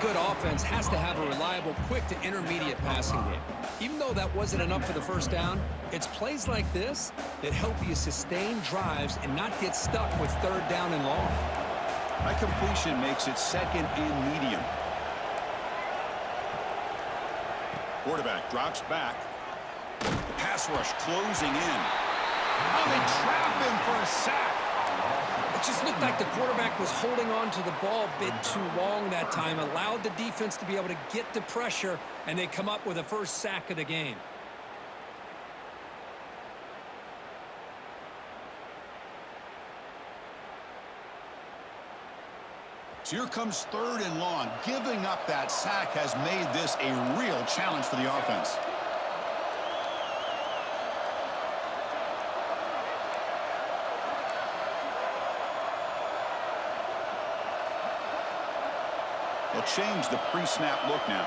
good offense has to have a reliable, quick to intermediate passing game. Even though that wasn't enough for the first down, it's plays like this that help you sustain drives and not get stuck with third down and long. That completion makes it second and medium. Quarterback drops back. The pass rush closing in. Oh, they trap him for a sack. It just looked like the quarterback was holding on to the ball a bit too long that time, allowed the defense to be able to get the pressure, and they come up with a first sack of the game. So here comes third and long. Giving up that sack has made this a real challenge for the offense. They'll change the pre-snap look now.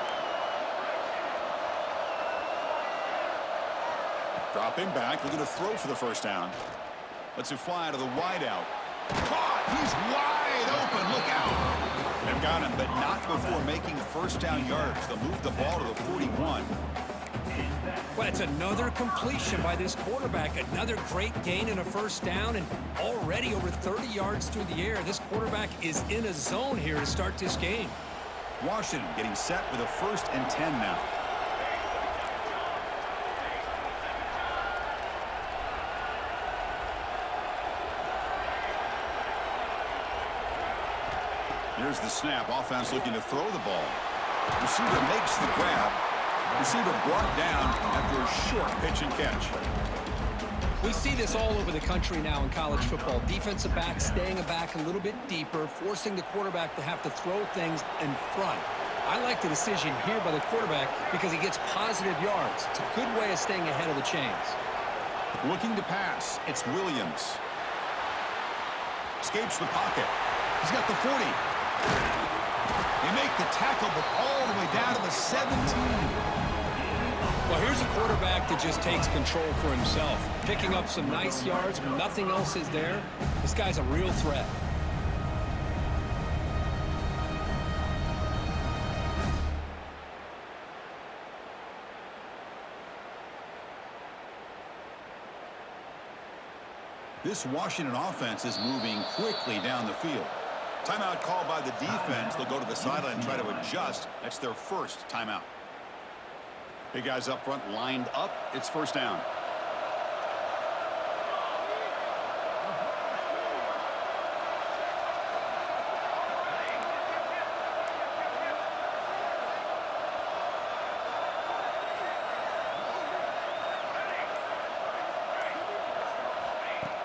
Dropping back, looking to throw for the first down. Lets it fly out of the wideout. Caught! He's wide open. Look out! They've got him, but not before making first down yards. They'll move the ball to the 41. Well, it's another completion by this quarterback. Another great gain and a first down, and already over 30 yards through the air. This quarterback is in a zone here to start this game. Washington getting set with a 1st and 10 now. Here's the snap. Offense looking to throw the ball. Receiver makes the grab. Receiver brought down after a short pitch and catch. We see this all over the country now in college football. Defensive backs staying back a little bit deeper, forcing the quarterback to have to throw things in front. I like the decision here by the quarterback because he gets positive yards. It's a good way of staying ahead of the chains. Looking to pass. It's Williams. Escapes the pocket. He's got the 40. They make the tackle, but all the way down to the 17. Well, here's a quarterback that just takes control for himself. Picking up some nice yards when nothing else is there. This guy's a real threat. This Washington offense is moving quickly down the field. Timeout called by the defense. They'll go to the sideline and try to adjust. That's their first timeout. Big guys up front lined up. It's first down.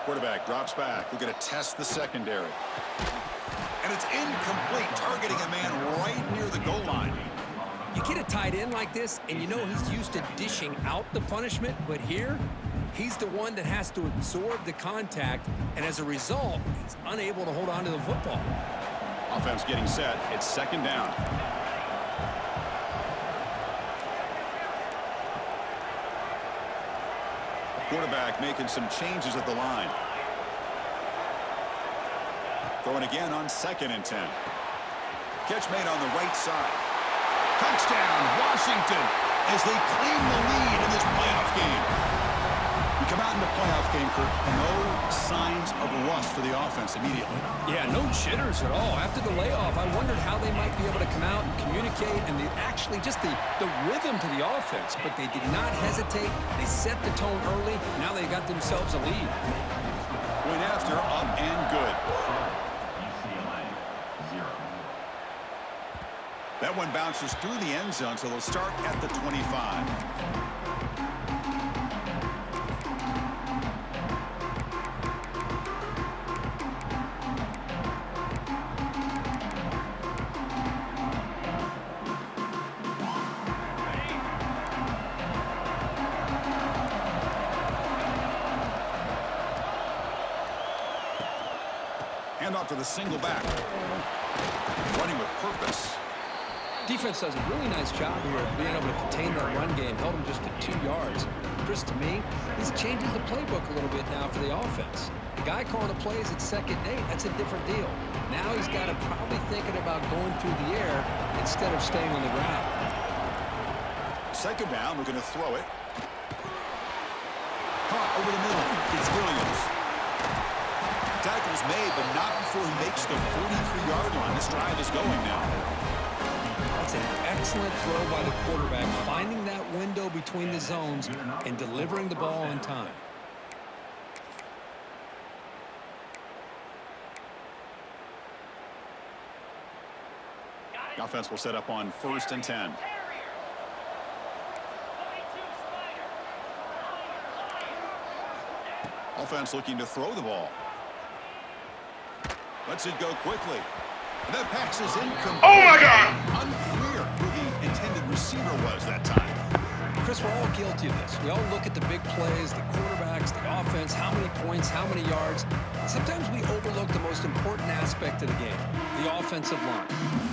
Quarterback drops back. We're going to test the secondary. And it's incomplete, targeting a man right near the goal line. You get a tight end like this, and you know he's used to dishing out the punishment, but here, he's the one that has to absorb the contact, and as a result, he's unable to hold on to the football. Offense getting set. It's second down. Quarterback making some changes at the line. Throwing again on 2nd and 10. Catch made on the right side. Touchdown, Washington, as they claim the lead in this playoff game. We come out in the playoff game, Kurt. No signs of rust for the offense immediately. Yeah, no jitters at all. After the layoff, I wondered how they might be able to come out and communicate, and actually just the rhythm to the offense. But they did not hesitate. They set the tone early. Now they got themselves a lead. Point after, up and good. That one bounces through the end zone, so they'll start at the 25. Hand off to the single back. Running with purpose. Defense does a really nice job here of being able to contain that run game, held them just to 2 yards. Chris, to me, this changes the playbook a little bit now for the offense. The guy calling the plays at 2nd and 8, that's a different deal. Now he's got to probably thinking about going through the air instead of staying on the ground. 2nd down, we're going to throw it. Caught over the middle. It's Williams. Tackle's made, but not before he makes the 43-yard line. This drive is going now. That's an excellent throw by the quarterback, finding that window between the zones and delivering the ball on time. The offense will set up on 1st and 10. Offense looking to throw the ball. Lets it go quickly. And that pass is incomplete. Oh, my God! Unclear who the intended receiver was that time. Chris, we're all guilty of this. We all look at the big plays, the quarterbacks, the offense, how many points, how many yards. Sometimes we overlook the most important aspect of the game, the offensive line.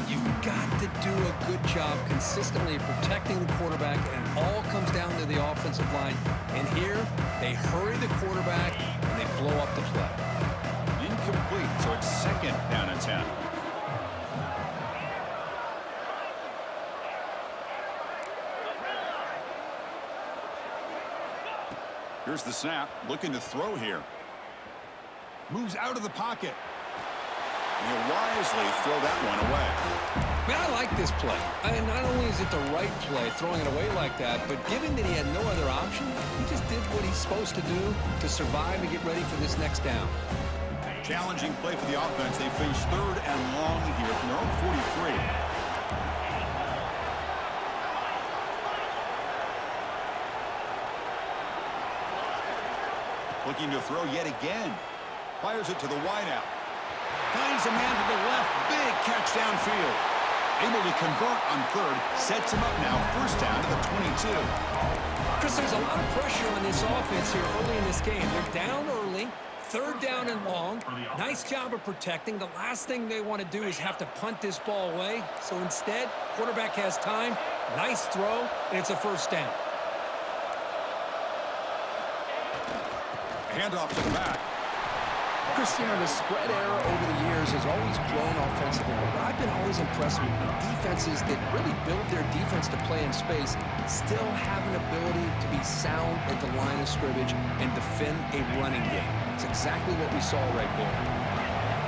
You've got to do a good job consistently protecting the quarterback, and it all comes down to the offensive line. And here, they hurry the quarterback, and they blow up the play. Incomplete, so it's 2nd down and 10. Here's the snap, looking to throw here. Moves out of the pocket. And he'll wisely throw that one away. Man, I like this play. And not only is it the right play, throwing it away like that, but given that he had no other option, he just did what he's supposed to do to survive and get ready for this next down. Challenging play for the offense. They finish 3rd and long here from their own 43. Looking to throw yet again. Fires it to the wideout. Finds a man to the left. Big catch downfield. Able to convert on 3rd. Sets him up now. 1st down to the 22. Chris, there's a lot of pressure on this offense here early in this game. They're down early. 3rd down and long. Nice job of protecting. The last thing they want to do is have to punt this ball away. So instead, quarterback has time. Nice throw, and it's a 1st down. Handoff to the back. Chris, you know, the spread era over the years has always grown offensively, but I've been always impressed with defenses that really build their defense to play in space, still have an ability to be sound at the line of scrimmage and defend a running game. It's exactly what we saw right there.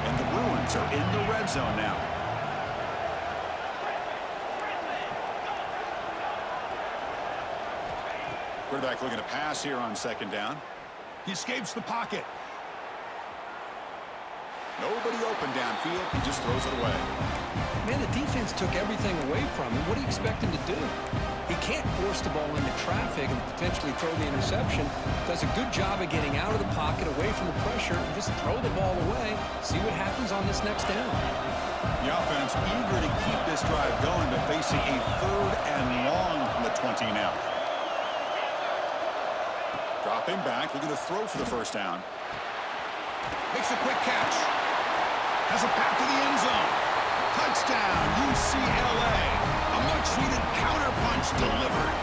And the Bruins are in the red zone now. Quarterback looking to pass here on 2nd down. He escapes the pocket. Nobody open downfield. He just throws it away. Man, the defense took everything away from him. What do you expect him to do? He can't force the ball into traffic and potentially throw the interception. Does a good job of getting out of the pocket, away from the pressure, and just throw the ball away. See what happens on this next down. The offense eager to keep this drive going, but facing a 3rd and long from the 20 now. Dropping back, looking to throw for the 1st down. Makes a quick catch. Has a path to the end zone. Touchdown, UCLA. A much-needed counter-punch delivered.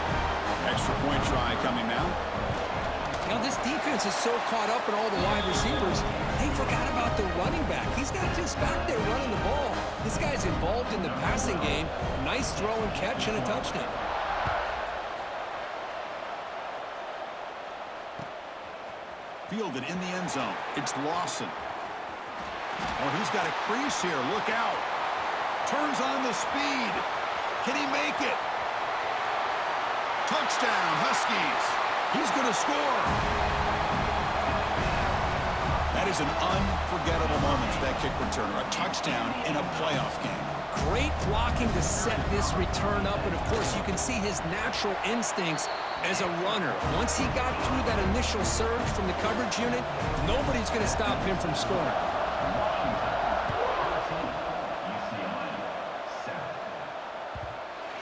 Extra point try coming now. You know, this defense is so caught up in all the wide receivers, they forgot about the running back. He's not just back there running the ball. This guy's involved in the passing game. A nice throw and catch and a touchdown. Fielded in the end zone. It's Lawson. Oh, he's got a crease here. Look out. Turns on the speed. Can he make it? Touchdown, Huskies. He's going to score. That is an unforgettable moment for that kick returner. A touchdown in a playoff game. Great blocking to set this return up, and of course you can see his natural instincts as a runner. Once he got through that initial surge from the coverage unit, nobody's going to stop him from scoring.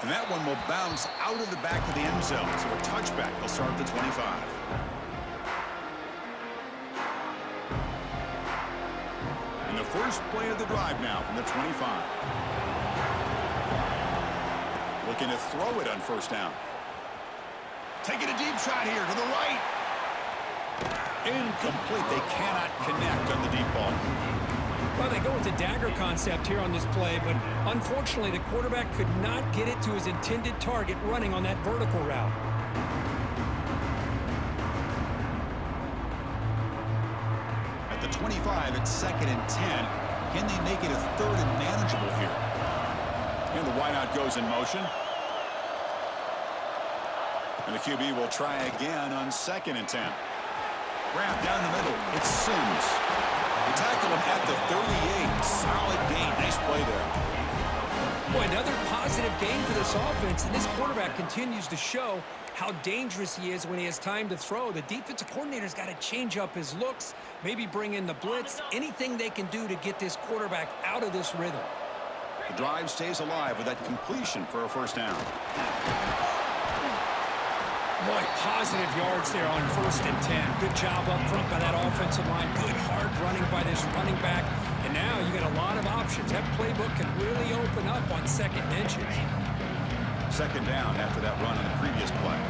And that one will bounce out of the back of the end zone. So a touchback. They'll start at the 25. And the first play of the drive now from the 25. looking to throw it on first down. Taking a deep shot here to the right. Incomplete. They cannot connect on the deep ball. Well, they go with the dagger concept here on this play, but unfortunately the quarterback could not get it to his intended target running on that vertical route. At the 25, it's 2nd and 10. Can they make it a 3rd and manageable here? And the wideout goes in motion. And the QB will try again on 2nd and 10. Grab down the middle. It's Sims. They tackle him at the 38. Solid gain. Nice play there. Boy, another positive gain for this offense, and this quarterback continues to show how dangerous he is when he has time to throw. The defensive coordinator's got to change up his looks, maybe bring in the blitz, anything they can do to get this quarterback out of this rhythm. The drive stays alive with that completion for a first down. Boy, positive yards there on 1st and 10. Good job up front by that offensive line. Good hard running by this running back. And now you got a lot of options. That playbook can really open up on 2nd and inches. 2nd down after that run on the previous play.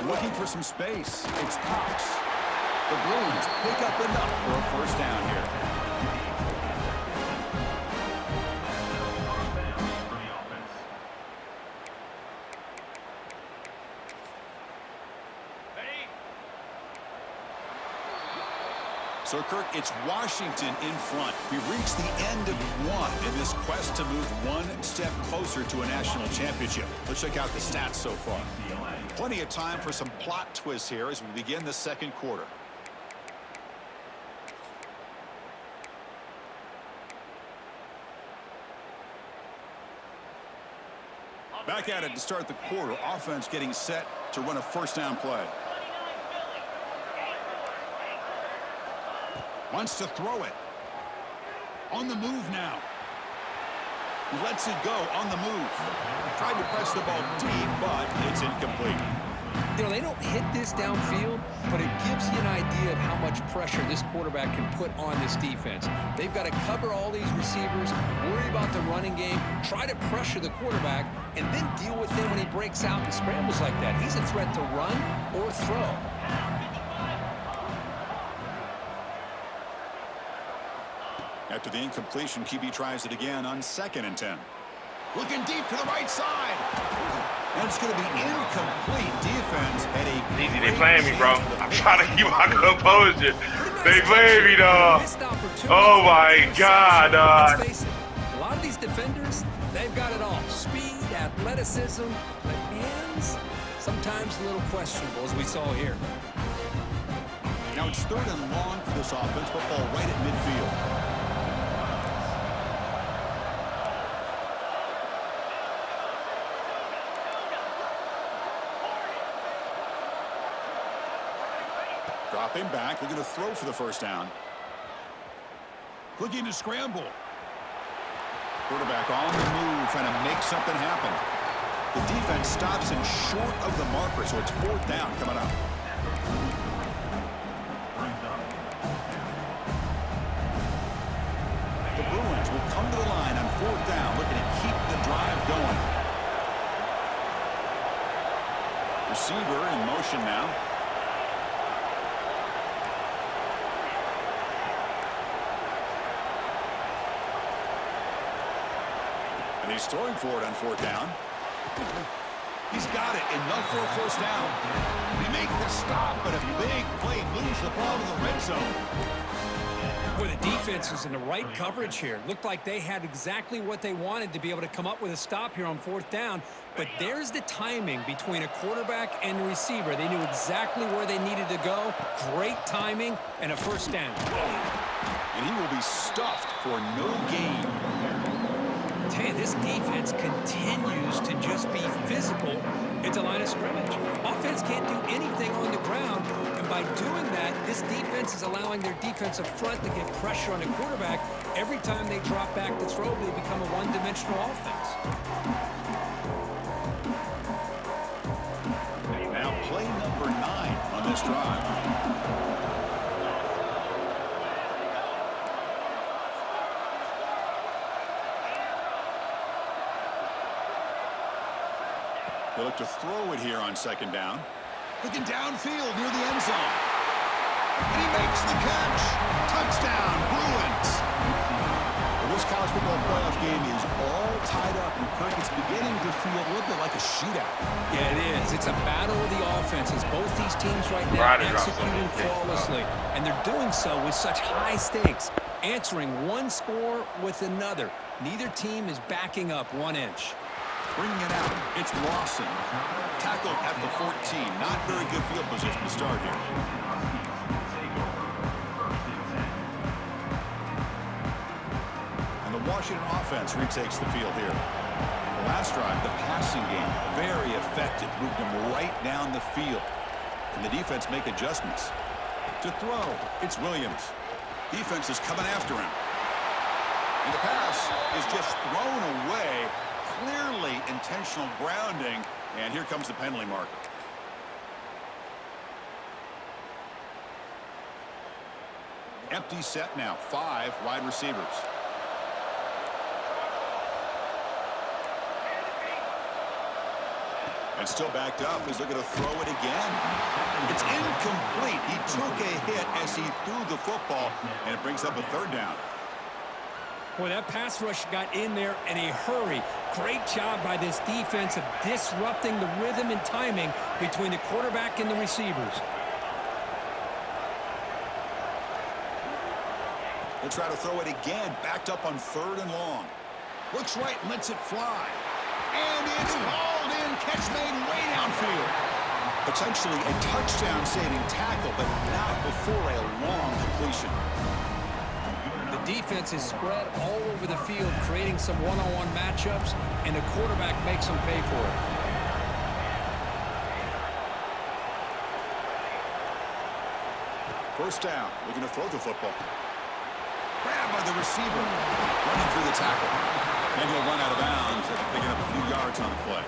Looking for some space. It's Cox. The Bruins pick up enough for a first down here. So, Kirk, it's Washington in front. We've reached the end of one in this quest to move one step closer to a national championship. Let's check out the stats so far. Plenty of time for some plot twists here as we begin the 2nd quarter. Back at it to start the quarter. Offense getting set to run a first down play. Wants to throw it. On the move now. He lets it go on the move. Tried to press the ball deep, but it's incomplete. You know, they don't hit this downfield, but it gives you an idea of how much pressure this quarterback can put on this defense. They've got to cover all these receivers, worry about the running game, try to pressure the quarterback, and then deal with him when he breaks out and scrambles like that. He's a threat to run or throw. After the incompletion, QB tries it again on 2nd and 10. Looking deep to the right side. And it's going to be incomplete. Defense had a... Easy, they playing me, bro. I'm trying to keep my composure. They playing me, dog. Oh, my God, dog. Let's face it, a lot of these defenders, they've got it all. Speed, athleticism, but hands, sometimes a little questionable, as we saw here. Now it's 3rd and long for this offense. Football right at midfield. Dropping back, looking to throw for the first down. Looking to scramble. Quarterback on the move, trying to make something happen. The defense stops him short of the marker, so it's 4th down coming up. The Bruins will come to the line on 4th down, looking to keep the drive going. Receiver in motion now. And he's throwing for it on 4th down. He's got it. Enough for a first down. They make the stop, but a big play moves the ball to the red zone. Boy, the defense was in the right coverage here. Looked like they had exactly what they wanted to be able to come up with a stop here on 4th down. But there's the timing between a quarterback and a receiver. They knew exactly where they needed to go. Great timing and a first down. And he will be stuffed for no gain. Hey, this defense continues to just be physical at the line of scrimmage. Offense can't do anything on the ground, and by doing that, this defense is allowing their defensive front to get pressure on the quarterback. Every time they drop back to throw, they become a one-dimensional offense. Now play number 9 on this drive. They look to throw it here on second down. Looking downfield near the end zone. And he makes the catch. Touchdown, Bruins. Well, this college football playoff game is all tied up, and Kirk, it's beginning to feel a little bit like a shootout. Yeah, it is. It's a battle of the offenses. Both these teams right now executing flawlessly, and they're doing so with such high stakes, answering one score with another. Neither team is backing up 1 inch. Bringing it out, it's Lawson. Tackled at the 14. Not very good field position to start here. And the Washington offense retakes the field here. The last drive, the passing game, very effective. Moved them right down the field. Can the defense make adjustments? To throw, it's Williams. Defense is coming after him. And the pass is just thrown away. Clearly intentional grounding. And here comes the penalty marker. Empty set now. 5 wide receivers. And still backed up. He's looking to throw it again. It's incomplete. He took a hit as he threw the football, and it brings up a 3rd down. Boy, that pass rush got in there in a hurry. Great job by this defense of disrupting the rhythm and timing between the quarterback and the receivers. He'll try to throw it again. Backed up on 3rd and long. Looks right, lets it fly. And it's hauled in. Catch made way downfield. Potentially a touchdown-saving tackle, but not before a long completion. The defense is spread all over the field, creating some one-on-one matchups, and the quarterback makes them pay for it. First down, looking to throw the football. Grabbed by the receiver, running through the tackle. And he'll run out of bounds after picking up a few yards on the play.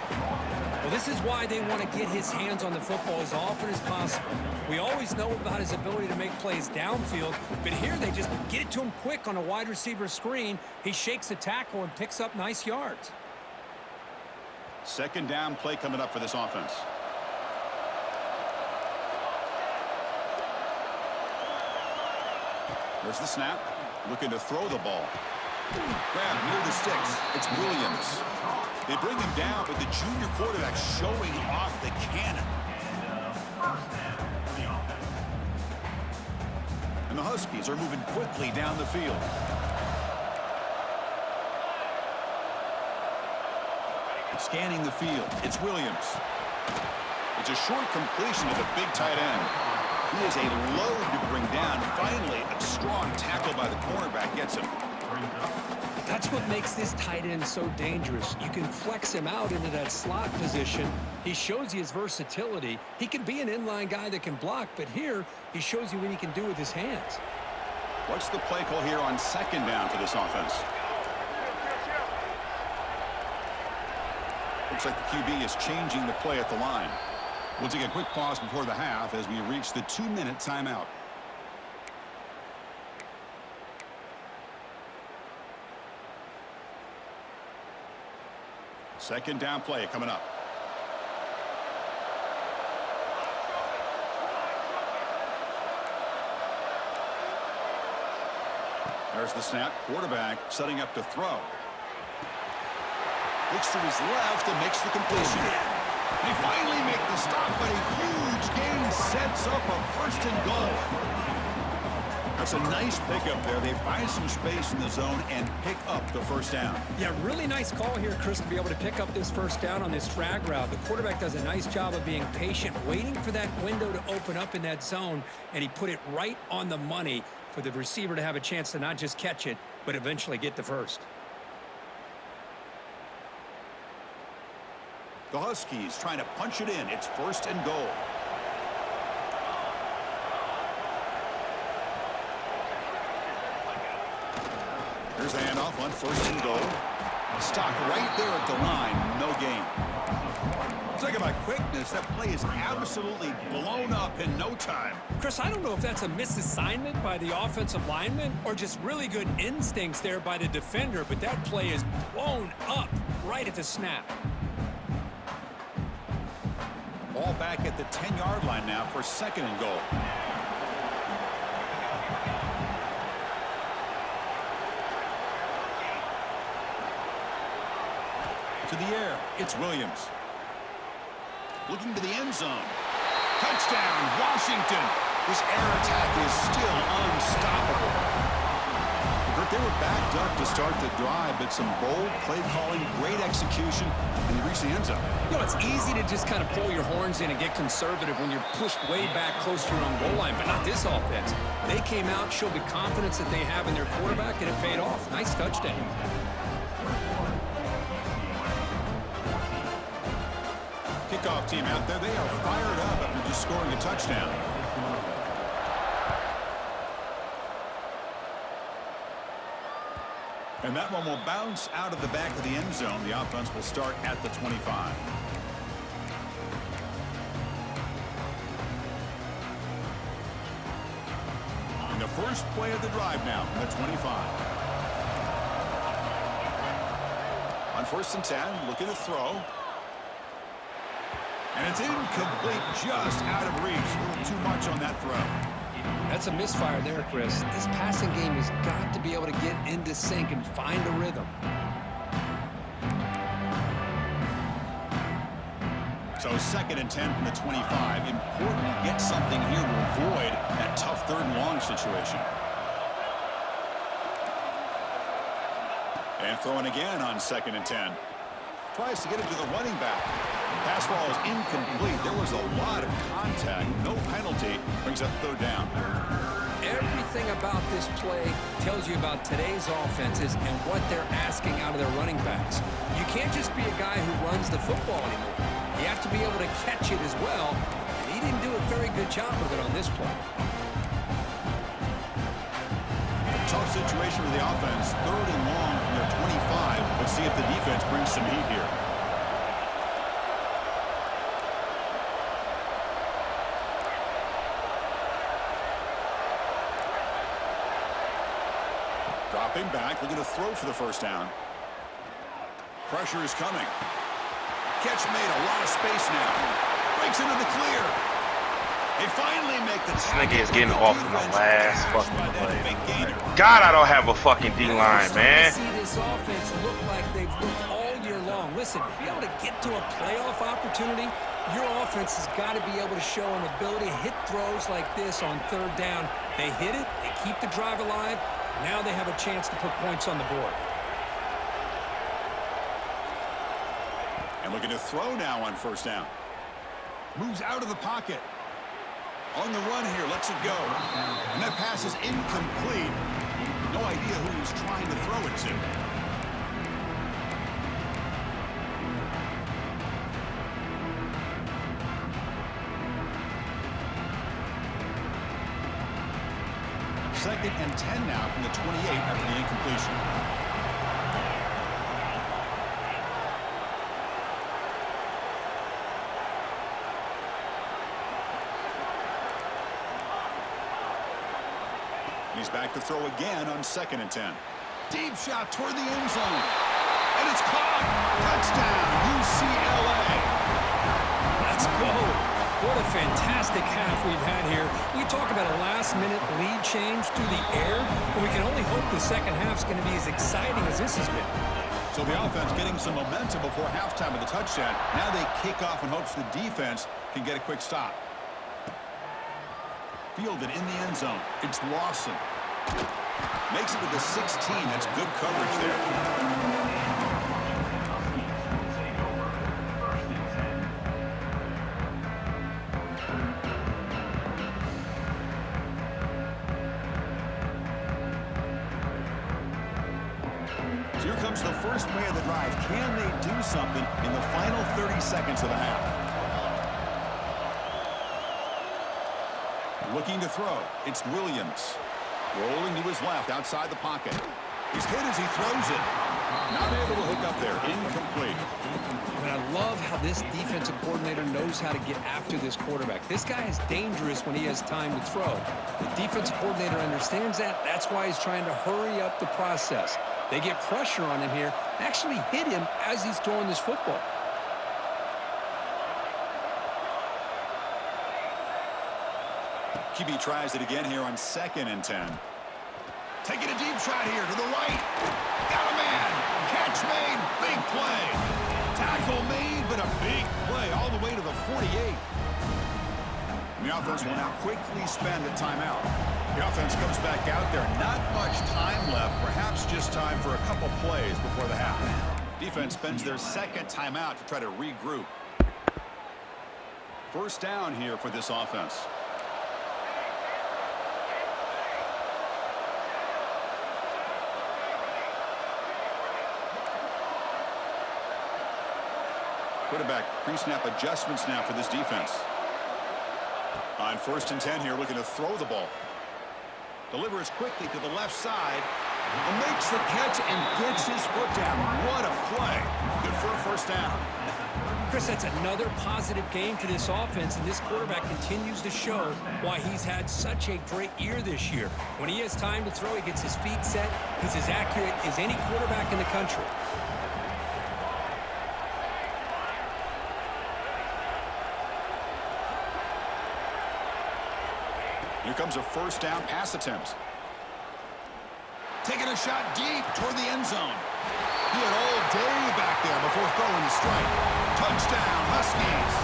Well, this is why they want to get his hands on the football as often as possible. We always know about his ability to make plays downfield, but here they just get it to him quick on a wide receiver screen. He shakes the tackle and picks up nice yards. Second down play coming up for this offense. There's the snap. Looking to throw the ball. Grab near the sticks. It's Williams. They bring him down, but the junior quarterback showing off the cannon. And the Huskies are moving quickly down the field. Scanning the field. It's Williams. It's a short completion to the big tight end. He is a load to bring down. Finally, a strong tackle by the cornerback gets him. That's what makes this tight end so dangerous. You can flex him out into that slot position. He shows you his versatility. He can be an inline guy that can block, but here he shows you what he can do with his hands. What's the play call here on second down for this offense? Looks like the QB is changing the play at the line. We'll take a quick pause before the half as we reach the 2-minute timeout. Second down play coming up. There's the snap. Quarterback setting up to throw. Looks to his left and makes the completion. They finally make the stop, but a huge gain sets up a 1st and goal. That's a nice pickup there. They find some space in the zone and pick up the 1st down. Yeah, really nice call here, Chris, to be able to pick up this 1st down on this drag route. The quarterback does a nice job of being patient, waiting for that window to open up in that zone, and he put it right on the money for the receiver to have a chance to not just catch it, but eventually get the 1st. The Huskies trying to punch it in. It's 1st and goal. Here's the handoff on 1st and goal. Stock right there at the line. No gain. Talk about quickness. That play is absolutely blown up in no time. Chris, I don't know if that's a misassignment by the offensive lineman or just really good instincts there by the defender, but that play is blown up right at the snap. Ball back at the 10-yard line now for 2nd and goal. To the air, it's Williams. Looking to the end zone. Touchdown, Washington. This air attack is still unstoppable. They were backed up to start the drive, but some bold play calling, great execution, and they reached the end zone. You know, it's easy to just kind of pull your horns in and get conservative when you're pushed way back close to your own goal line, but not this offense. They came out, showed the confidence that they have in their quarterback, and it paid off. Nice touchdown. Kickoff team out there, they are fired up after just scoring a touchdown. And that one will bounce out of the back of the end zone. The offense will start at the 25. And the first play of the drive now from the 25. On 1st and 10, looking to throw. And it's incomplete, just out of reach. A little too much on that throw. That's a misfire there, Chris. This passing game has got to be able to get into sync and find a rhythm. So 2nd and 10 from the 25. Important to get something here to avoid that tough 3rd and long situation. And throwing again on 2nd and 10. Tries to get it to the running back. Pass ball is incomplete. There was a lot of contact. No penalty. Brings up 3rd down. Everything about this play tells you about today's offenses and what they're asking out of their running backs. You can't just be a guy who runs the football anymore. You have to be able to catch it as well, and he didn't do a very good job of it on this play. Tough situation for the offense. 3rd and long from their 25. Let's see if the defense brings some heat here. Dropping back, looking to throw for the 1st down. Pressure is coming. Catch made, a lot of space now. Breaks into the clear. They finally make the This nigga is getting off in the last fucking play. God, I don't have a fucking D-line, man. See this offense look like they've looked all year long. Listen, to be able to get to a playoff opportunity, your offense has got to be able to show an ability to hit throws like this on 3rd down. They hit it, they keep the drive alive. Now they have a chance to put points on the board. And looking to throw now on 1st down. Moves out of the pocket. On the run here, lets it go. And that pass is incomplete. No idea who he was trying to throw it to. Second and 10 now from the 28 after the incompletion. He's back to throw again on 2nd and 10. Deep shot toward the end zone. And it's caught. Touchdown, UCLA. Let's go. What a fantastic half we've had here. We talk about a last-minute lead change through the air, but we can only hope the second half's going to be as exciting as this has been. So the offense getting some momentum before halftime with the touchdown. Now they kick off in hopes the defense can get a quick stop. Fielded in the end zone. It's Lawson. Makes it to the 16. That's good coverage there. So here comes the first play of the drive. Can they do something in the final 30 seconds of the half? Looking to throw. It's Williams. Rolling to his left outside the pocket. He's hit as he throws it. Not able to hook up there. Incomplete. And I love how this defensive coordinator knows how to get after this quarterback. This guy is dangerous when he has time to throw. The defensive coordinator understands that. That's why he's trying to hurry up the process. They get pressure on him here, actually hit him as he's throwing this football. QB tries it again here on 2nd and 10. Taking a deep shot here to the right. Got a man. Catch made. Big play. Tackle made, but a big play all the way to the 48. The offense will now quickly spend a timeout. The offense comes back out there. Not much time left. Perhaps just time for a couple plays before the half. Defense spends their 2nd timeout to try to regroup. First down here for this offense. Quarterback pre-snap adjustments now for this defense. On 1st and 10 here, looking to throw the ball. Delivers quickly to the left side. And makes the catch and gets his foot down. What a play. Good for a first down. Chris, that's another positive game for this offense, and this quarterback continues to show why he's had such a great year this year. When he has time to throw, he gets his feet set. He's as accurate as any quarterback in the country. Here comes a first down pass attempt. Taking a shot deep toward the end zone. He had all day back there before throwing the strike. Touchdown, Huskies.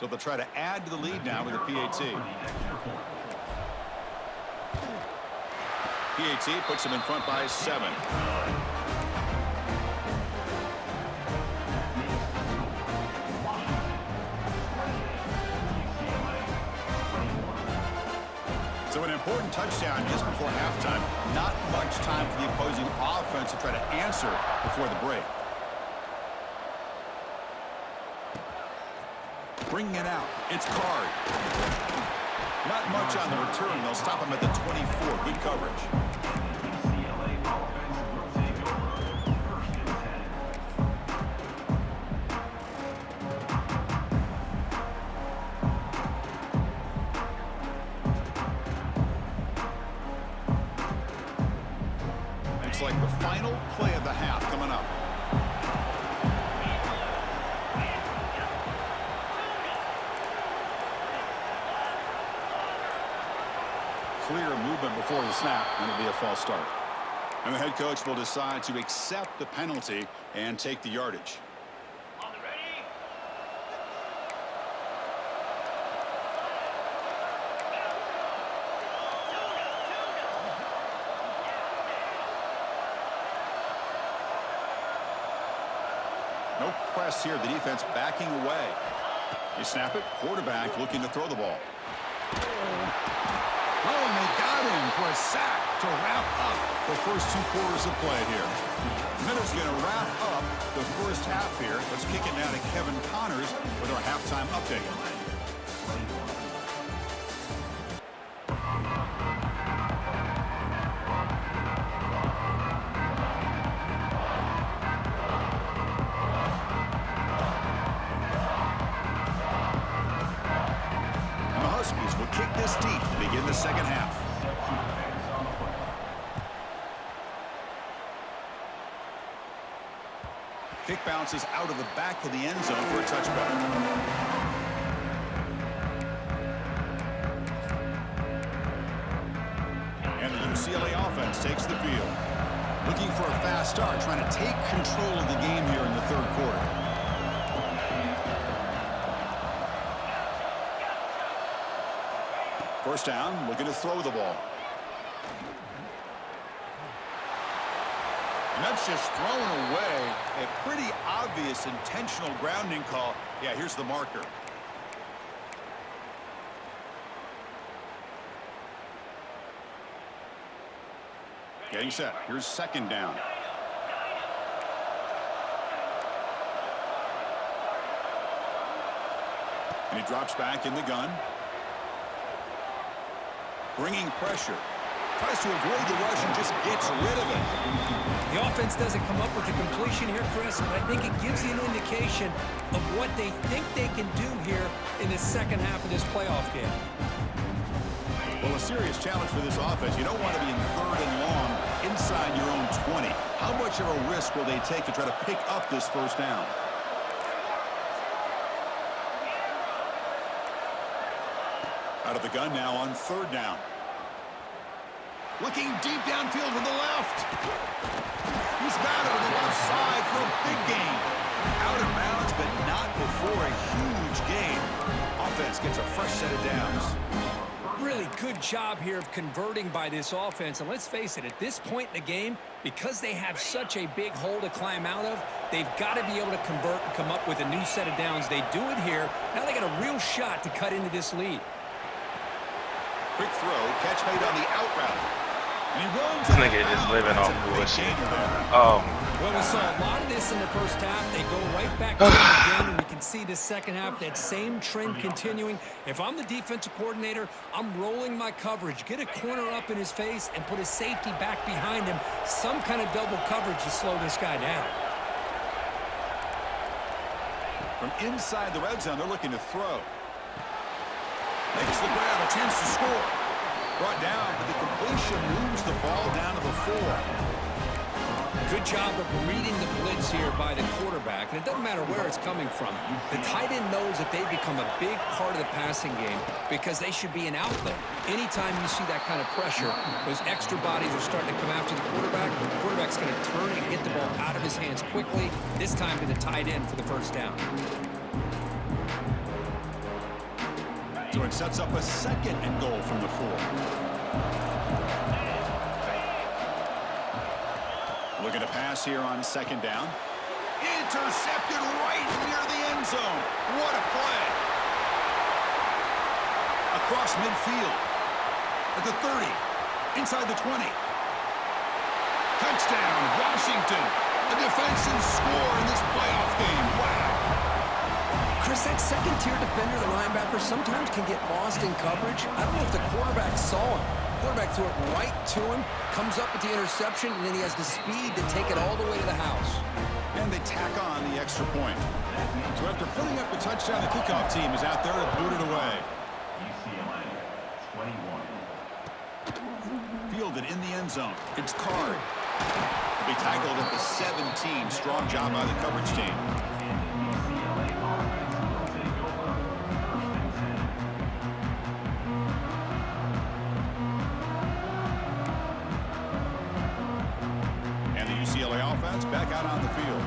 So they'll try to add to the lead now with a PAT. PAT puts them in front by 7. So an important touchdown just before halftime. Not much time for the opposing offense to try to answer before the break. Bringing it out. It's Card. Not much on the return. They'll stop him at the 24. Good coverage. It's like the final play of the half coming up. Clear movement before the snap, and it'll be a false start. And the head coach will decide to accept the penalty and take the yardage. No press here. The defense backing away. They snap it. Quarterback looking to throw the ball. Oh, and they got him for a sack to wrap up the first 2 quarters of play here. Miller's going to wrap up the first half here. Let's kick it now to Kevin Connors with our halftime update. Will kick this deep to begin the second half. Kick bounces out of the back of the end zone for a touchback. And the UCLA offense takes the field. Looking for a fast start, trying to take control of the game here in the 3rd quarter. First down, looking to throw the ball. And that's just thrown away. A pretty obvious intentional grounding call. Yeah, here's the marker. Getting set. Here's 2nd down. And he drops back in the gun. Bringing pressure. Tries to avoid the rush and just gets rid of it. The offense doesn't come up with the completion here, Chris, but I think it gives you an indication of what they think they can do here in the second half of this playoff game. Well, a serious challenge for this offense. You don't want to be in third and long inside your own 20. How much of a risk will they take to try to pick up this first down? Out of the gun now on third down. Looking deep downfield to the left. He's got it on the left side for a big gain. Out of bounds, but not before a huge gain. Offense gets a fresh set of downs. Really good job here of converting by this offense. And let's face it, at this point in the game, because they have such a big hole to climb out of, they've got to be able to convert and come up with a new set of downs. They do it here. Now they got a real shot to cut into this lead. Quick throw, catch made on the out route. And he runs. This nigga just living off bullshit. Oh. Well, we saw a lot of this in the first half. They go right back to it again, and we can see the second half, that same trend continuing. If I'm the defensive coordinator, I'm rolling my coverage. Get a corner up in his face and put a safety back behind him. Some kind of double coverage to slow this guy down. From inside the red zone, they're looking to throw. Makes the grab, a chance to score. Brought down, but the completion moves the ball down to the 4. Good job of reading the blitz here by the quarterback. And it doesn't matter where it's coming from. The tight end knows that they've become a big part of the passing game because they should be an outlet. Anytime you see that kind of pressure, those extra bodies are starting to come after the quarterback. The quarterback's going to turn and get the ball out of his hands quickly, this time to the tight end for the first down. So it sets up a second and goal from the 4. Looking to pass here on second down. Intercepted right near the end zone. What a play. Across midfield. At the 30. Inside the 20. Touchdown, Washington. A defensive score in this playoff game. Wow. Chris, that second-tier defender, the linebacker, sometimes can get lost in coverage. I don't know if the quarterback saw him. The quarterback threw it right to him, comes up with the interception, and then he has the speed to take it all the way to the house. And they tack on the extra point. So after putting up the touchdown, the kickoff team is out there to boot it away. Fielded in the end zone. It's Card. He'll be tackled at the 17. Strong job by the coverage team. UCLA offense back out on the field.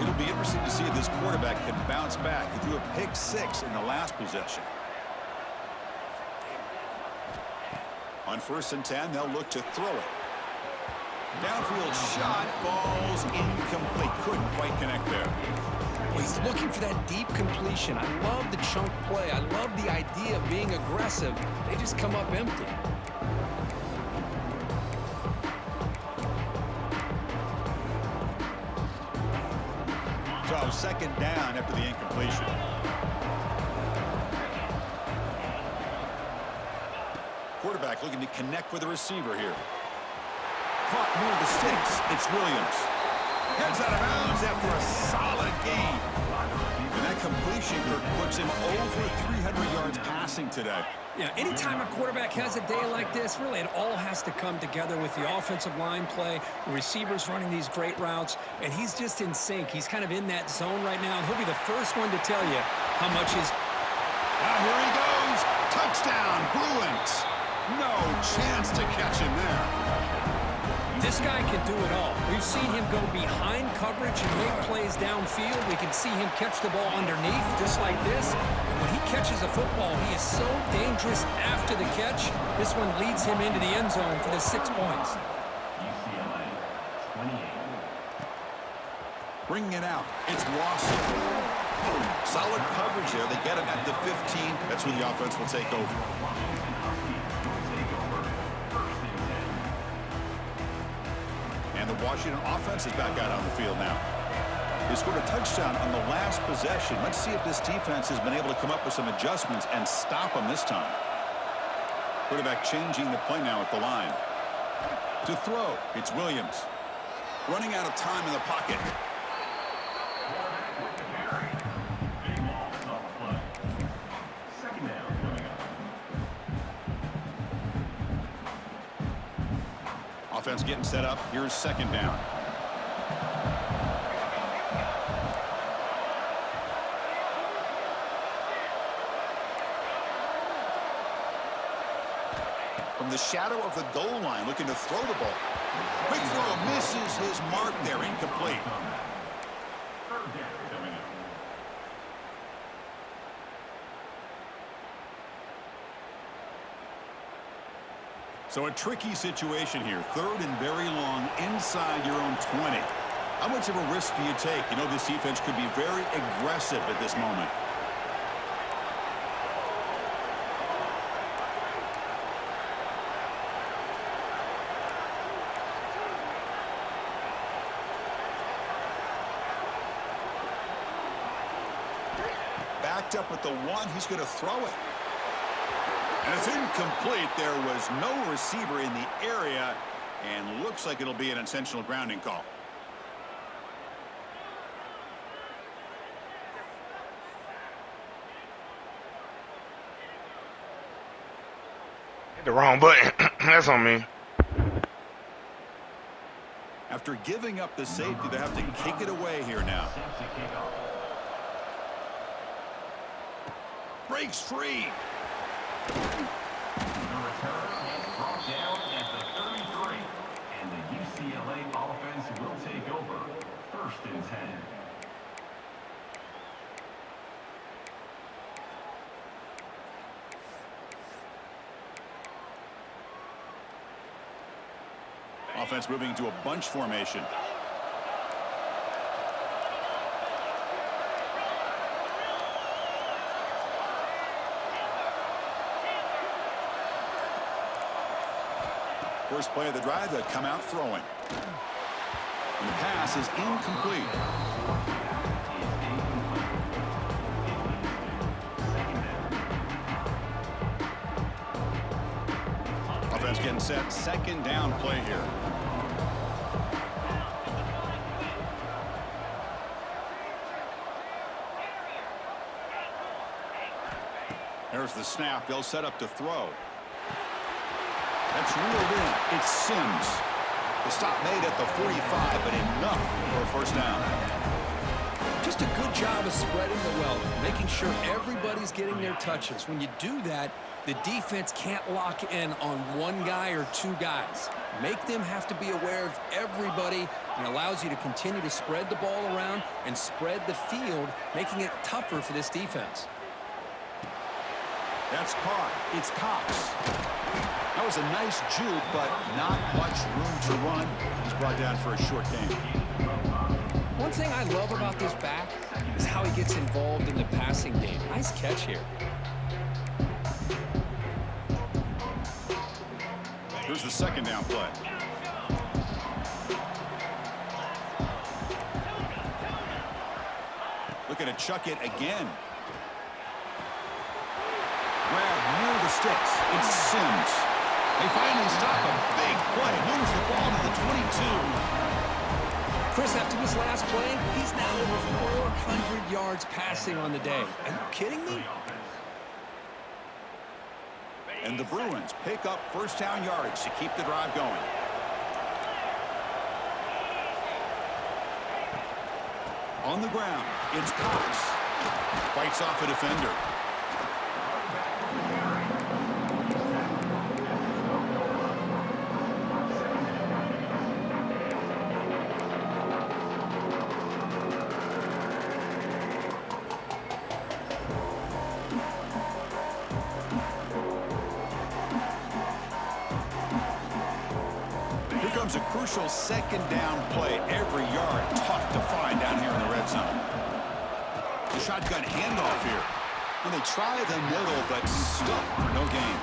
It'll be interesting to see if this quarterback can bounce back. He threw a pick 6 in the last possession. On 1st and 10, they'll look to throw it. Downfield shot falls incomplete. Couldn't quite connect there. Well, he's looking for that deep completion. I love the chunk play. I love the idea of being aggressive. They just come up empty. So second down after the incompletion. Quarterback looking to connect with the receiver here. Caught near the sticks. It's Williams. Heads out of bounds after a solid game. And that completion puts him over 300 yards passing today. Yeah, anytime a quarterback has a day like this, really it all has to come together with the offensive line play, the receivers running these great routes, and he's just in sync. He's kind of in that zone right now, and he'll be the first one to tell you how much his... Now here he goes. Touchdown, Bruins. No chance to catch him there. This guy can do it all. We've seen him go behind coverage and make plays downfield. We can see him catch the ball underneath, just like this. And when he catches a football, he is so dangerous after the catch. This one leads him into the end zone for the 6 points. Bringing it out. It's Washington. Solid coverage there. They get him at the 15. That's where the offense will take over. And the Washington offense is back out on the field now. They scored a touchdown on the last possession. Let's see if this defense has been able to come up with some adjustments and stop them this time. Quarterback changing the play now at the line. To throw, it's Williams. Running out of time in the pocket. Offense getting set up. Here's second down. From the shadow of the goal line, looking to throw the ball. Quick throw, misses his mark there, incomplete. So a tricky situation here. Third and very long inside your own 20. How much of a risk do you take? You know, this defense could be very aggressive at this moment. Backed up at the one, he's going to throw it. And it's incomplete. There was no receiver in the area, and looks like it'll be an intentional grounding call. Hit the wrong button. That's on me. After giving up the safety, they have to kick it away here now. Breaks free. The return is brought down at the 33, and the UCLA offense will take over. 1st and 10. Offense moving into a bunch formation. First play of the drive, they come out throwing. And the pass is incomplete. Offense getting set. Second down play here. There's the snap. They'll set up to throw. That's reeled in. It's Sims. The stop made at the 45, but enough for a first down. Just a good job of spreading the wealth, making sure everybody's getting their touches. When you do that, the defense can't lock in on one guy or two guys. Make them have to be aware of everybody, and allows you to continue to spread the ball around and spread the field, making it tougher for this defense. That's caught. It's Cox. That was a nice juke, but not much room to run. He's brought down for a short gain. One thing I love about this back is how he gets involved in the passing game. Nice catch here. Here's the second down play. Looking to chuck it again. Grab near the sticks. It's Sims. They finally stop him. Big play. Moves the ball to the 22. Chris, after this last play, he's now over 400 yards passing on the day. Are you kidding me? And the Bruins pick up first down yardage to keep the drive going. On the ground, it's Cox. Fights off a defender. A crucial second down play. Every yard tough to find down here in the red zone. The shotgun handoff here. And they try the middle, but stuck for no gain.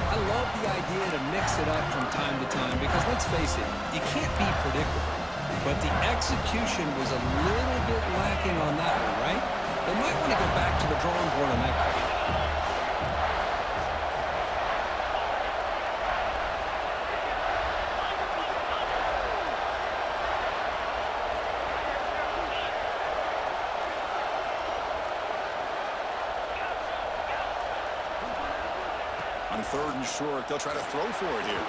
I love the idea to mix it up from time to time because, let's face it, you can't be predictable. But the execution was a little bit lacking on that one, right? They might want to go back to the drawing board on that play. On 3rd and short, they'll try to throw for it here.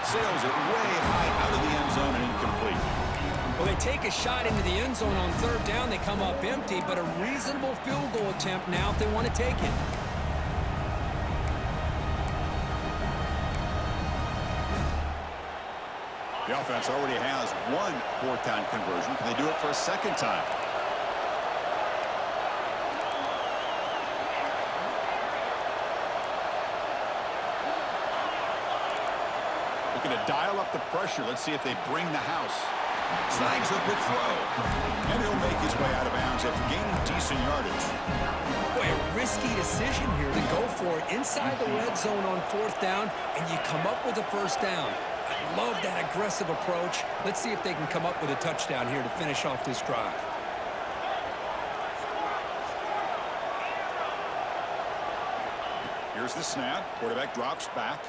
Sails it way high out of the end zone and incomplete. Well, they take a shot into the end zone on 3rd down. They come up empty, but a reasonable field goal attempt now if they want to take it. The offense already has one 4th down conversion. Can they do it for a second time? Looking to dial up the pressure. Let's see if they bring the house. Snags a quick throw. And he'll make his way out of bounds after gaining decent yardage. Boy, a risky decision here to go for it inside the red zone on 4th down, and you come up with a 1st down. I love that aggressive approach. Let's see if they can come up with a touchdown here to finish off this drive. Here's the snap. Quarterback drops back.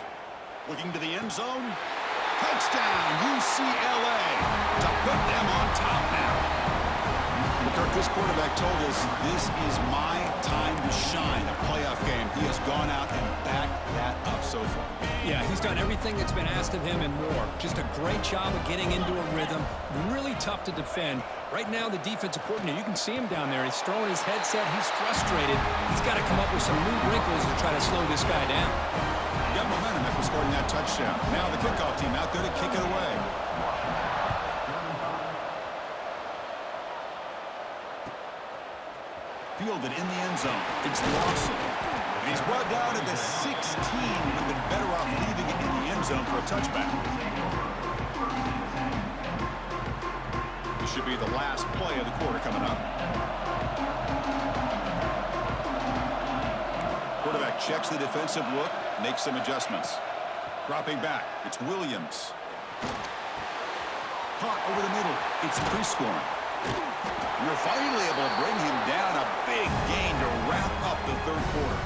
Looking to the end zone. Touchdown, UCLA, to put them on top now. Kirk, this quarterback told us this is my time to shine, a playoff game. He has gone out and backed that up so far. Yeah, he's done everything that's been asked of him and more. Just a great job of getting into a rhythm. Really tough to defend. Right now, the defensive coordinator, you can see him down there. He's throwing his headset. He's frustrated. He's got to come up with some new wrinkles to try to slow this guy down. Got momentum after scoring that touchdown. Now the kickoff team out there to kick it away. Fielded in the end zone. It's Lawson. And he's brought down at the 16. Would have been better off leaving it in the end zone for a touchback. This should be the last play of the quarter coming up. Quarterback checks the defensive look, makes some adjustments. Dropping back, it's Williams. Caught over the middle, it's Prescorn. You're finally able to bring him down, a big gain to wrap up the 3rd quarter.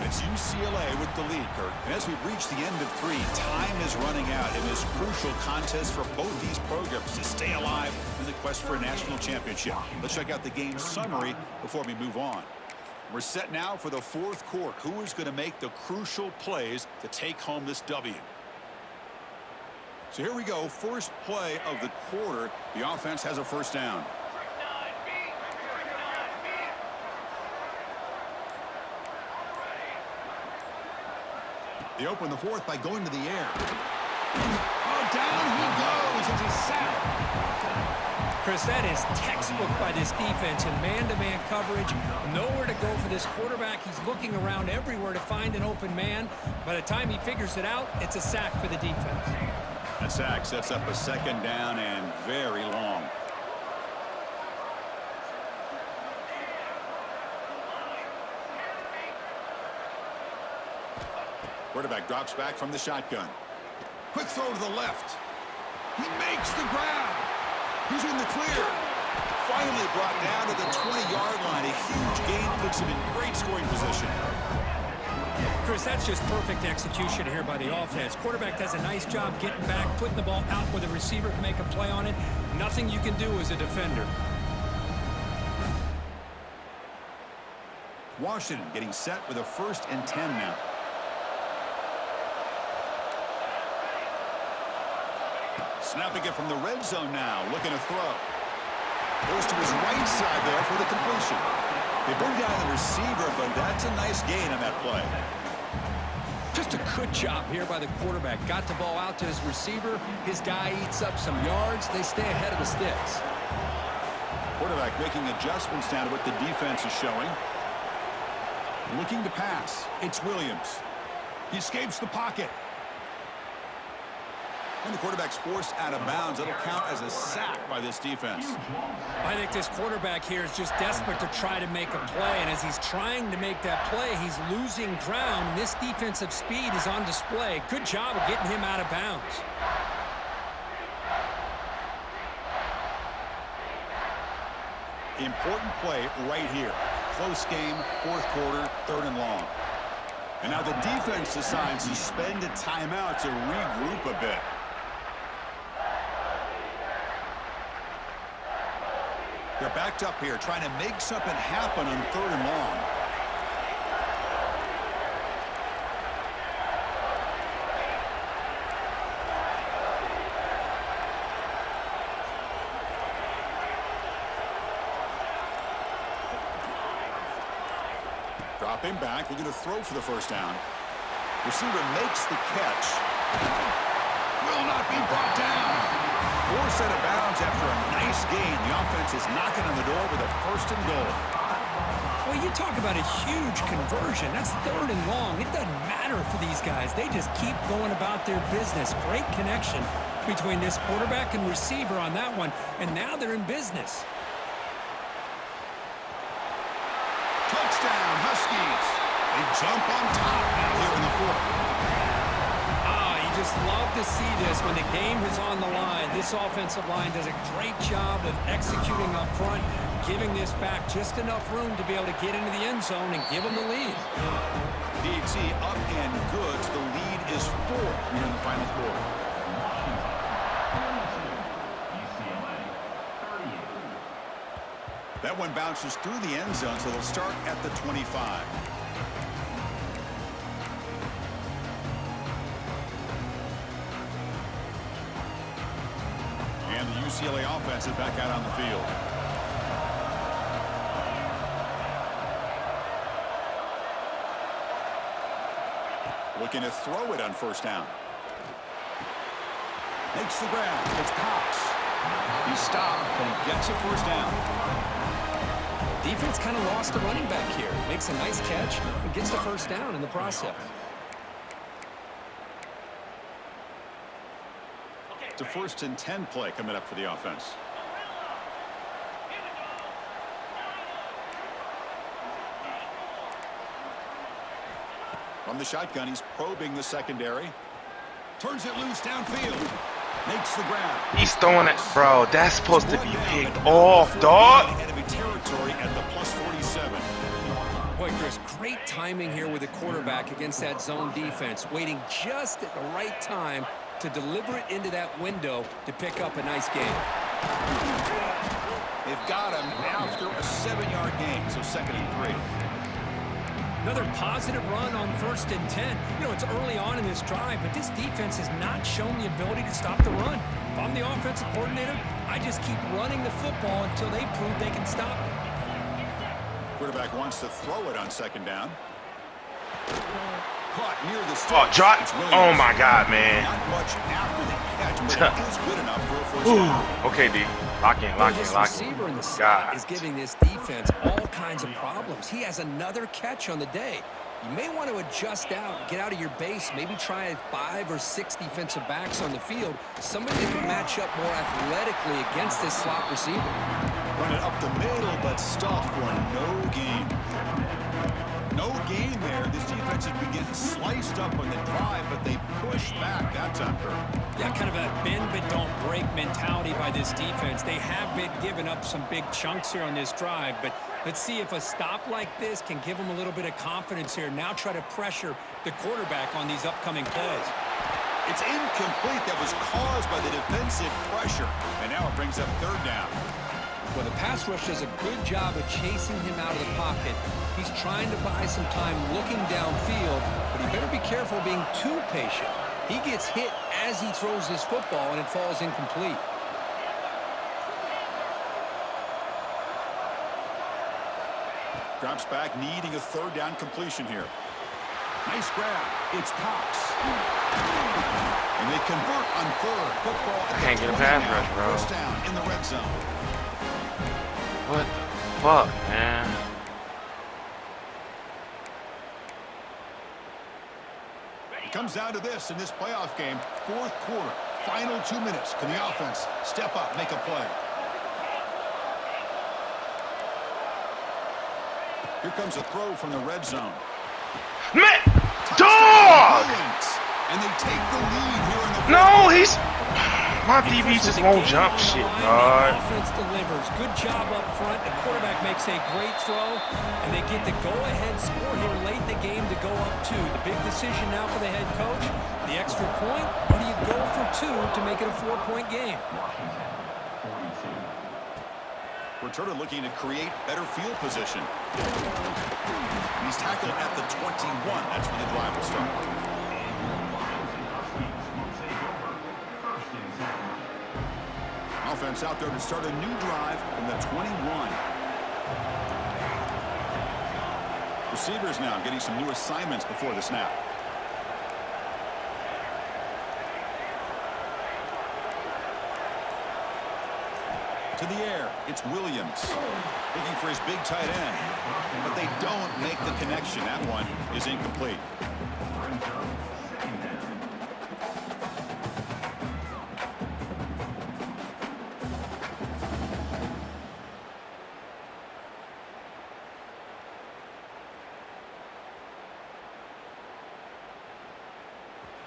It's UCLA with the lead, Kirk. And as we reach the end of 3, time is running out in this crucial contest for both these programs to stay alive in the quest for a national championship. Let's check out the game summary before we move on. We're set now for the 4th quarter. Who is going to make the crucial plays to take home this W? So here we go, first play of the quarter. The offense has a 1st down. They open the 4th by going to the air. Oh, down he goes. It's a sack. Chris, that is textbook by this defense in man-to-man coverage. Nowhere to go for this quarterback. He's looking around everywhere to find an open man. By the time he figures it out, it's a sack for the defense. That sack sets up a 2nd down and very long. Quarterback drops back from the shotgun. Quick throw to the left. He makes the grab. He's in the clear. Finally brought down to the 20-yard line. A huge gain puts him in great scoring position. Chris, that's just perfect execution here by the offense. Quarterback does a nice job getting back, putting the ball out where the receiver can make a play on it. Nothing you can do as a defender. Washington getting set with a 1st and 10 now. Snapping it from the red zone now, looking to throw. Goes to his right side there for the completion. They bring down the receiver, but that's a nice gain on that play. Just a good job here by the quarterback. Got the ball out to his receiver. His guy eats up some yards. They stay ahead of the sticks. Quarterback making adjustments down to what the defense is showing. Looking to pass. It's Williams. He escapes the pocket. When the quarterback's forced out of bounds, it'll count as a sack by this defense. I think this quarterback here is just desperate to try to make a play, and as he's trying to make that play, he's losing ground. This defensive speed is on display. Good job of getting him out of bounds. Important play right here. Close game, 4th quarter, 3rd and long. And now the defense decides to spend a timeout to regroup a bit. They're backed up here, trying to make something happen on 3rd and long. Drop him back. We're going to throw for the first down. Receiver makes the catch. Will not be brought down. Forced out of bounds after a nice gain. The offense is knocking on the door with a 1st and goal. Well, you talk about a huge conversion. That's 3rd and long. It doesn't matter for these guys. They just keep going about their business. Great connection between this quarterback and receiver on that one, and now they're in business. Touchdown, Huskies. They jump on top now here in the 4th. Just love to see this when the game is on the line. This offensive line does a great job of executing up front, giving this back just enough room to be able to get into the end zone and give them the lead. DT up and good. The lead is 4 here in the final quarter. That one bounces through the end zone, so they'll start at the 25. And the UCLA offense is back out on the field. Looking to throw it on 1st down. Makes the grab. It's Cox. He stopped and he gets a 1st down. Defense kind of lost a running back here. Makes a nice catch and gets the 1st down in the process. It's a 1st and 10 play coming up for the offense. From the shotgun, he's probing the secondary. Turns it loose downfield. Makes the grab. He's throwing it, bro. That's supposed to be picked off, dog. Enemy territory at the +47. Boy, Chris, great timing here with the quarterback against that zone defense, waiting just at the right time to deliver it into that window to pick up a nice gain. They've got him after a 7-yard gain, so 2nd and 3. Another positive run on 1st and 10. You know, it's early on in this drive, but this defense has not shown the ability to stop the run. If I'm the offensive coordinator, I just keep running the football until they prove they can stop it. Quarterback wants to throw it on 2nd down. Caught near the Oh, drop. Oh, my God, man. Not much after the catch, but it is good enough for a 1st down. Okay, D. Lock in, lock in, This lock in. receiver in the slot is giving this defense all kinds of problems. He has another catch on the day. You may want to adjust out, get out of your base, maybe try 5 or 6 defensive backs on the field, somebody that can match up more athletically against this slot receiver. Run it up the middle, but stuffed for no gain. No gain there. This defense had been getting sliced up on the drive, but they pushed back that time. Yeah, kind of a bend but don't break mentality by this defense. They have been giving up some big chunks here on this drive, but let's see if a stop like this can give them a little bit of confidence here. Now try to pressure the quarterback on these upcoming plays. It's incomplete. That was caused by the defensive pressure, and now it brings up 3rd down. Well, the pass rush does a good job of chasing him out of the pocket. He's trying to buy some time looking downfield, but he better be careful being too patient. He gets hit as he throws this football, and it falls incomplete. Drops back, needing a 3rd down completion here. Nice grab. It's Cox. And they convert on 3rd. Football at Can't the get a 20 pass now. rush, bro. 1st down in the red zone. What the fuck, man? It comes down to this in this playoff game. 4th quarter, final 2 minutes. Can the offense step up, make a play? Here comes a throw from the red zone. Man, dog! And they take the lead here in the No, he's... My DB just won't jump shit, dog. Offense delivers. Good job up front. The quarterback makes a great throw, and they get the go-ahead score here late in the game to go up 2. The big decision now for the head coach, the extra point, or do you go for 2 to make it a 4-point game? Returner looking to create better field position. He's tackled at the 21. That's when the drive will start. Offense out there to start a new drive from the 21. Receivers now getting some new assignments before the snap. To the air, it's Williams. Looking for his big tight end. But they don't make the connection. That one is incomplete.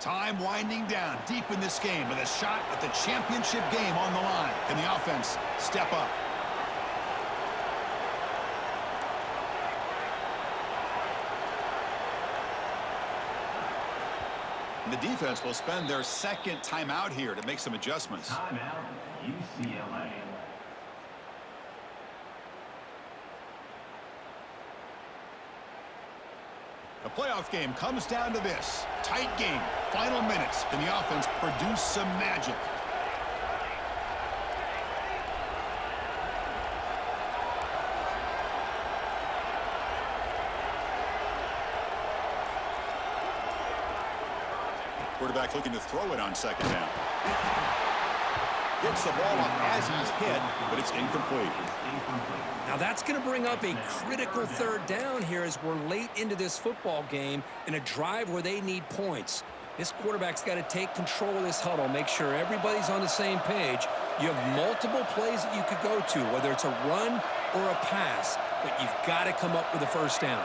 Time winding down deep in this game with a shot at the championship game on the line. Can the offense step up? And the defense will spend their second timeout here to make some adjustments. Timeout, UCLA. The playoff game comes down to this. Tight game, final minutes. Can the offense produce some magic? Quarterback looking to throw it on second down. Gets the ball off as he's hit, but it's incomplete. Now that's going to bring up a critical third down here as we're late into this football game in a drive where they need points. This quarterback's got to take control of this huddle, make sure everybody's on the same page. You have multiple plays that you could go to, whether it's a run or a pass, but you've got to come up with a first down.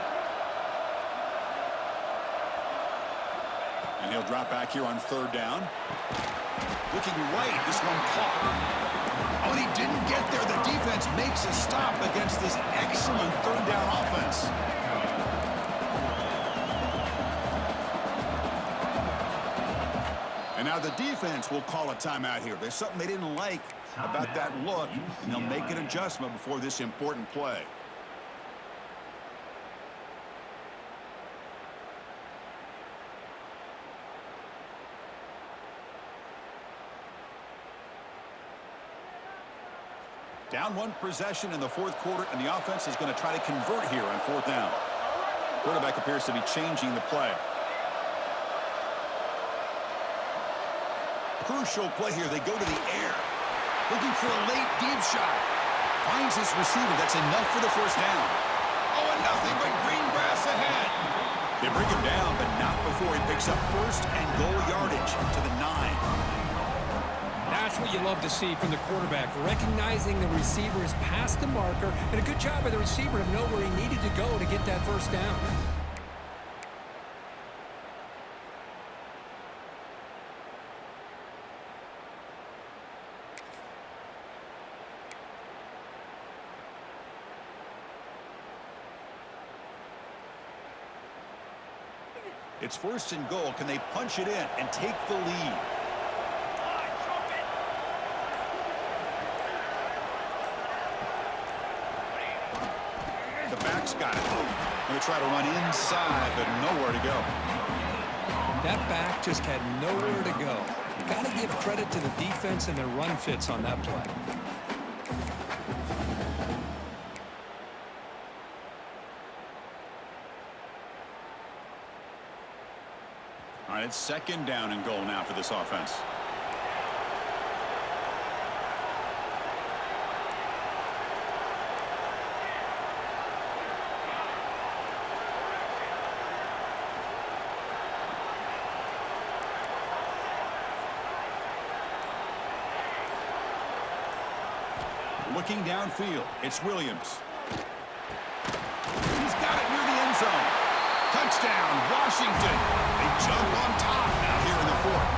And he'll drop back here on third down. Looking right, this one caught. Oh, and he didn't get there. The defense makes a stop against this excellent third down offense. And now the defense will call a timeout here. There's something they didn't like about that look, and they'll make an adjustment before this important play. Down one possession in the fourth quarter, and the offense is going to try to convert here on fourth down. Quarterback appears to be changing the play. Crucial play here. They go to the air. Looking for a late deep shot. Finds his receiver. That's enough for the first down. Oh, and nothing but green grass ahead. They bring him down, but not before he picks up first and goal yardage to the 9. That's what you love to see from the quarterback, recognizing the receiver's past the marker, and a good job by the receiver to know where he needed to go to get that first down. It's first and goal. Can they punch it in and take the lead? The back's got it. Going to try to run inside, but nowhere to go. That back just had nowhere to go. Got to give credit to the defense and their run fits on that play. All right, it's second down and goal now for this offense. Looking downfield, it's Williams. He's got it near the end zone. Touchdown, Washington. They jump on top now here in the fourth.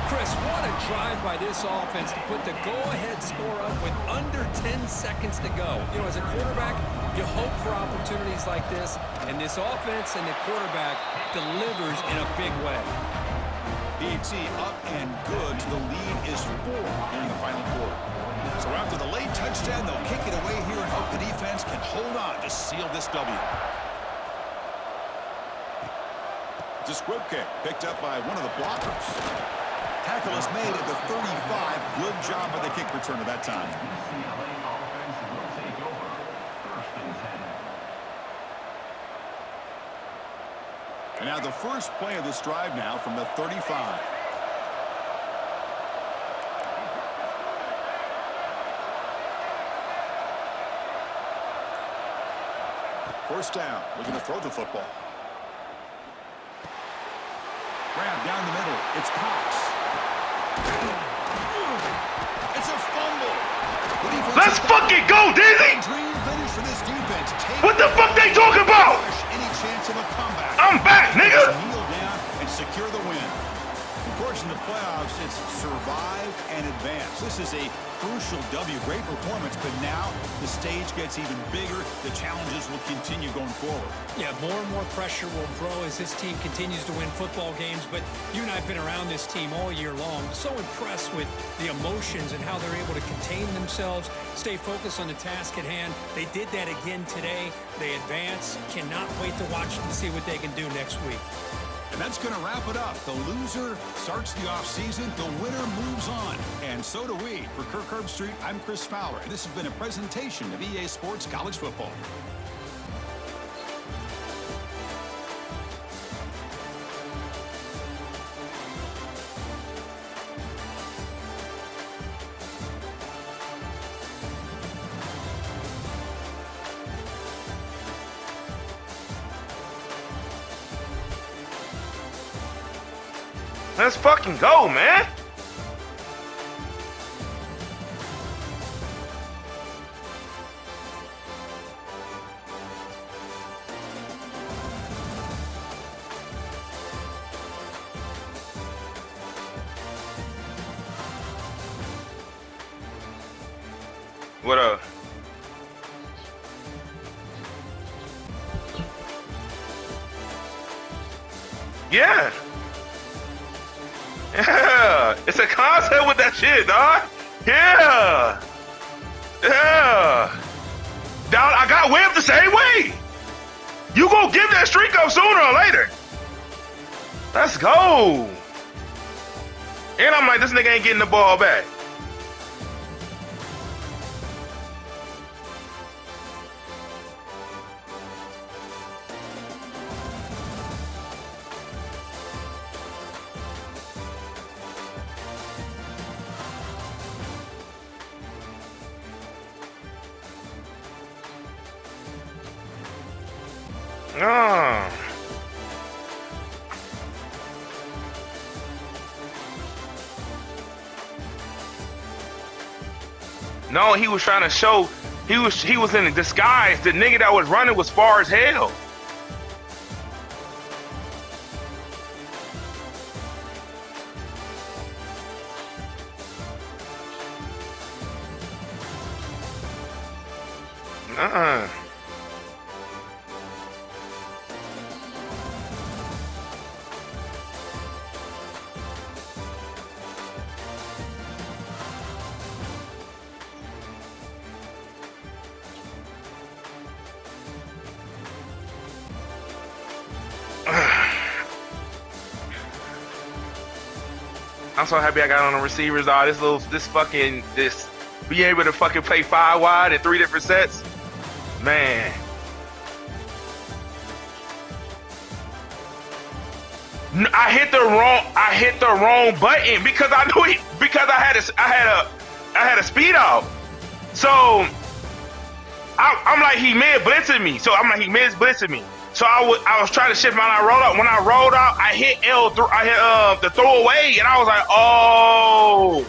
Chris, what a drive by this offense to put the go-ahead score up with under 10 seconds to go. You know, as a quarterback, you hope for opportunities like this, and this offense and the quarterback delivers in a big way. PHC up and good. The lead is 4 here in the final quarter. So after the late touchdown, they'll kick it away here and hope the defense can hold on to seal this W. It's a squib kick picked up by one of the blockers. Tackle is made at the 35. Good job by the kick returner that time. UCLA offense will take over. 1st and 10. And now the first play of this drive now from the 35. First down, looking to throw the football. Grab down the middle. It's Cox. It's a fumble. Let's fucking go, Dizzy! Dream finish for this defense. What the fuck they talking about? Any chance of a comeback? I'm back, nigga! Kneel down and secure the win. Of course, in the playoffs, it's survive and advance. This is a crucial W. Great performance, but now the stage gets even bigger. The challenges will continue going forward. Yeah, more and more pressure will grow as this team continues to win football games, but you and I have been around this team all year long. So impressed with the emotions and how they're able to contain themselves, stay focused on the task at hand. They did that again today. They advance. Cannot wait to watch and see what they can do next week. And that's going to wrap it up. The loser starts the offseason. The winner moves on. And so do we. For Kirk Herbstreit, I'm Chris Fowler. And this has been a presentation of EA Sports College Football. Let's fucking go, man. What up? Yeah. Yeah, it's a concept with that shit, dog. Yeah. Yeah. Dog, I got whipped the same way. You gonna give that streak up sooner or later. Let's go. And I'm like, this nigga ain't getting the ball back. Oh. No, he was trying to show he was in a disguise. The nigga that was running was far as hell. I'm so happy I got on the receivers. This be able to fucking play 5 wide in 3 different sets. Man. I hit the wrong button because I knew I had a speed out. So I'm like, he mid blitzing me. So I was trying to shift my roll out. When I rolled out, I hit the throwaway, and I was like, oh.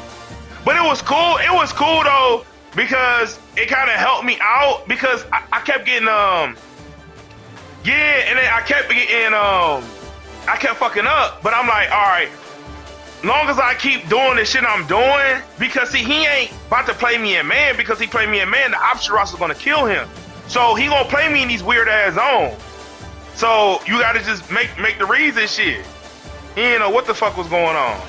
But it was cool. It was cool though because it kind of helped me out because I kept getting and then I kept fucking up. But I'm like, all right, long as I keep doing the shit I'm doing, because see, he ain't about to play me in man. Because he played me in man, the option roster is gonna kill him. So he gonna play me in these weird ass zones. So you gotta just make the reads and shit. He didn't know what the fuck was going on.